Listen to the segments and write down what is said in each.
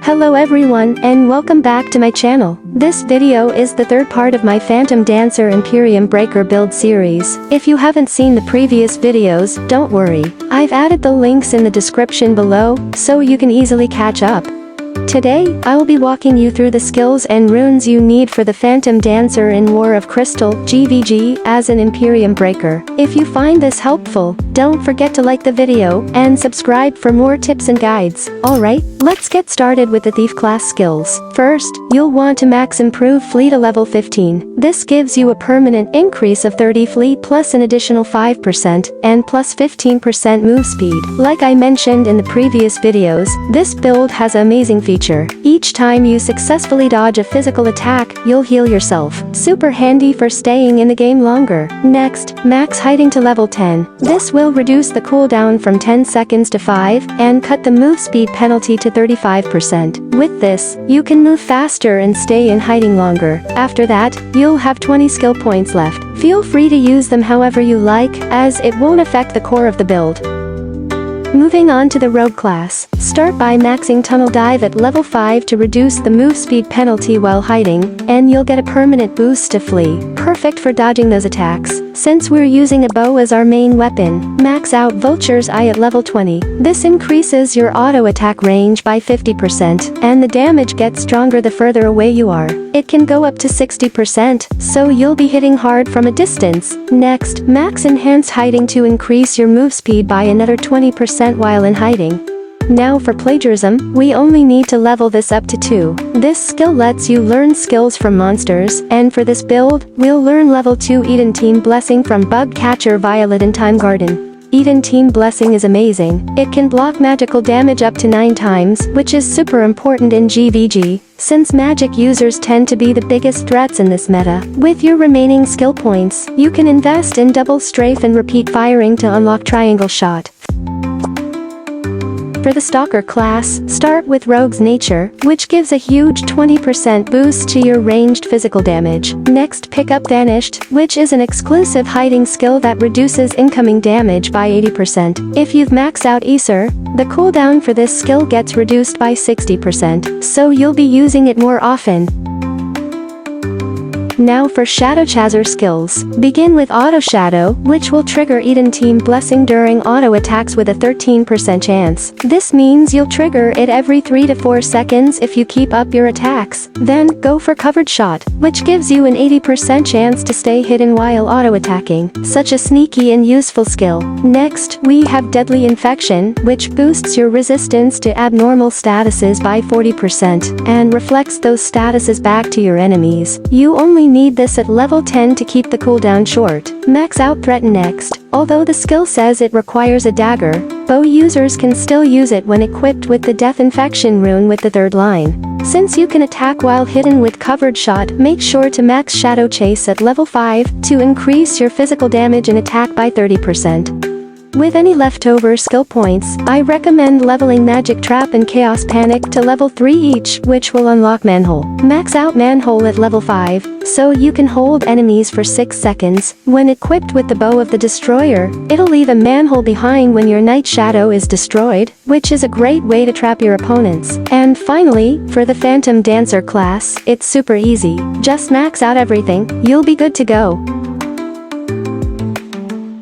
Hello everyone and welcome back to my channel. This video is the third part of my Phantom Dancer Emperium Breaker build series. If you haven't seen the previous videos, don't worry. I've added the links in the description below, so you can easily catch up. Today, I will be walking you through the skills and runes you need for the Phantom Dancer in War of Crystal (GVG) as an Emperium Breaker. If you find this helpful, don't forget to like the video and subscribe for more tips and guides. Alright, let's get started with the Thief class skills. First, you'll want to max improve fleet to level 15. This gives you a permanent increase of 30 fleet plus an additional 5% and plus 15% move speed. Like I mentioned in the previous videos, this build has an amazing feature. Each time you successfully dodge a physical attack, you'll heal yourself. Super handy for staying in the game longer. Next, max hiding to level 10. This will reduce the cooldown from 10 seconds to 5 and cut the move speed penalty to 35%. With this, you can move faster and stay in hiding longer. After that, you'll have 20 skill points left. Feel free to use them however you like, as it won't affect the core of the build. Moving on to the Rogue class, start by maxing Tunnel Dive at level 5 to reduce the move speed penalty while hiding, and you'll get a permanent boost to flee. Perfect for dodging those attacks. Since we're using a bow as our main weapon, max out Vulture's Eye at level 20. This increases your auto attack range by 50%, and the damage gets stronger the further away you are. It can go up to 60%, so you'll be hitting hard from a distance. Next, max Enhanced Hiding to increase your move speed by another 20% while in hiding. Now for Plagiarism, we only need to level this up to 2. This skill lets you learn skills from monsters, and for this build, we'll learn level 2 Eden Team Blessing from Bug Catcher Violet in Time Garden. Eden Team Blessing is amazing. It can block magical damage up to 9 times, which is super important in GVG, since magic users tend to be the biggest threats in this meta. With your remaining skill points, you can invest in Double Strafe and repeat firing to unlock Triangle Shot. For the Stalker class, start with Rogue's Nature, which gives a huge 20% boost to your ranged physical damage. Next, pick up Vanished, which is an exclusive hiding skill that reduces incoming damage by 80%. If you've maxed out Aesir, the cooldown for this skill gets reduced by 60%, so you'll be using it more often. Now for Shadow Chaser skills. Begin with Auto Shadow, which will trigger Eden Team Blessing during auto attacks with a 13% chance. This means you'll trigger it every 3 to 4 seconds if you keep up your attacks. Then, go for Covered Shot, which gives you an 80% chance to stay hidden while auto-attacking. Such a sneaky and useful skill. Next, we have Deadly Infection, which boosts your resistance to abnormal statuses by 40% and reflects those statuses back to your enemies. You only need this at level 10 to keep the cooldown short. Max out Threaten next. Although the skill says it requires a dagger, bow users can still use it when equipped with the Death Infection rune with the 3rd line. Since you can attack while hidden with Covered Shot, make sure to max Shadow Chase at level 5 to increase your physical damage and attack by 30%. With any leftover skill points, I recommend leveling Magic Trap and Chaos Panic to level 3 each, which will unlock Manhole. Max out Manhole at level 5, so you can hold enemies for 6 seconds. When equipped with the Bow of the Destroyer, it'll leave a manhole behind when your Night Shadow is destroyed, which is a great way to trap your opponents. And finally, for the Phantom Dancer class, it's super easy. Just max out everything, you'll be good to go.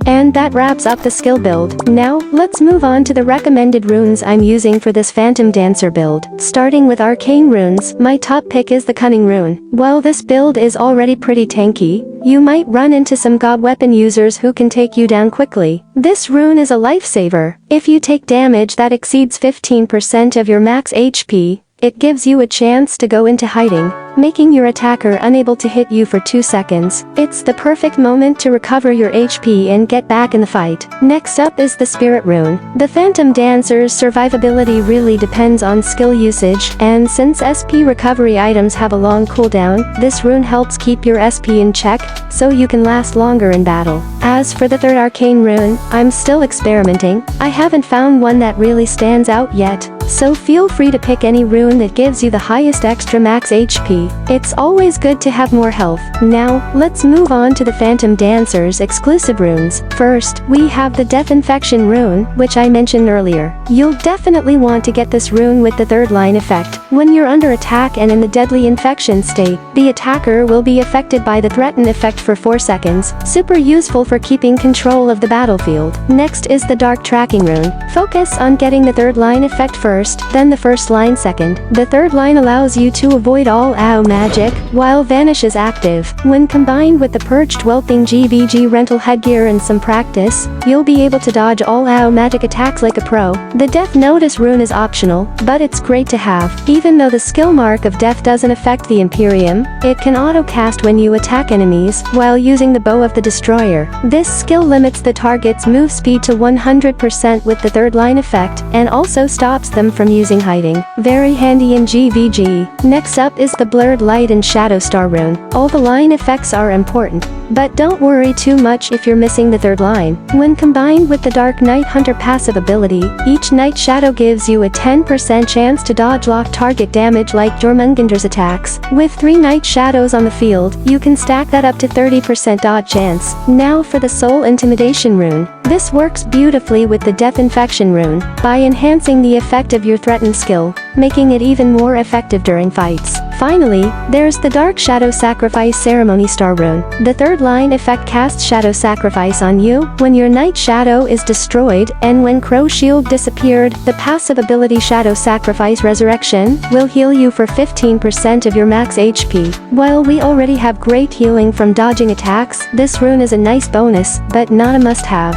And that wraps up the skill build. Now, let's move on to the recommended runes I'm using for this Phantom Dancer build. Starting with Arcane runes, my top pick is the Cunning rune. While this build is already pretty tanky, you might run into some god weapon users who can take you down quickly. This rune is a lifesaver. If you take damage that exceeds 15% of your max HP, it gives you a chance to go into hiding, making your attacker unable to hit you for 2 seconds. It's the perfect moment to recover your HP and get back in the fight. Next up is the Spirit rune. The Phantom Dancer's survivability really depends on skill usage, and since SP recovery items have a long cooldown, this rune helps keep your SP in check, so you can last longer in battle. As for the 3rd Arcane rune, I'm still experimenting. I haven't found one that really stands out yet. so feel free to pick any rune that gives you the highest extra max HP. It's always good to have more health. Now, let's move on to the Phantom Dancer's exclusive runes. First, we have the Death Infection rune, which I mentioned earlier. You'll definitely want to get this rune with the third line effect. When you're under attack and in the deadly infection state, the attacker will be affected by the threaten effect for 4 seconds. Super useful for keeping control of the battlefield. Next is the Dark Tracking rune. Focus on getting the third line effect first, then the first line second. The third line allows you to avoid all AoE magic, while Vanish is active. When combined with the Purged Wealthing GVG rental headgear and some practice, you'll be able to dodge all AoE magic attacks like a pro. The Death Notice rune is optional, but it's great to have. Even though the skill mark of Death doesn't affect the Emperium, it can auto-cast when you attack enemies, while using the Bow of the Destroyer. This skill limits the target's move speed to 100% with the third line effect, and also stops them from using hiding. Very handy in GVG. Next up is the Blurred Light and Shadow Star rune. All the line effects are important, but don't worry too much if you're missing the third line. When combined with the Dark Night Hunter passive ability, each Night Shadow gives you a 10% chance to dodge lock target damage like Jormungander's attacks. With 3 Night Shadows on the field, you can stack that up to 30% dodge chance. Now for the Soul Intimidation rune. This works beautifully with the Death Infection rune, by enhancing the effect of your threatened skill, making it even more effective during fights. Finally, there's the Dark Shadow Sacrifice Ceremony Star rune. The third line effect casts Shadow Sacrifice on you when your Night Shadow is destroyed, and when Crow Shield disappeared, the passive ability Shadow Sacrifice Resurrection will heal you for 15% of your max HP. While we already have great healing from dodging attacks, this rune is a nice bonus, but not a must-have.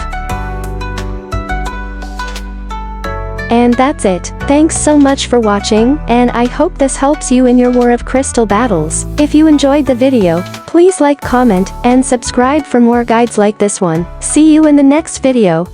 And that's it. Thanks so much for watching, and I hope this helps you in your War of Crystal battles. If you enjoyed the video, please like, comment, and subscribe for more guides like this one. See you in the next video.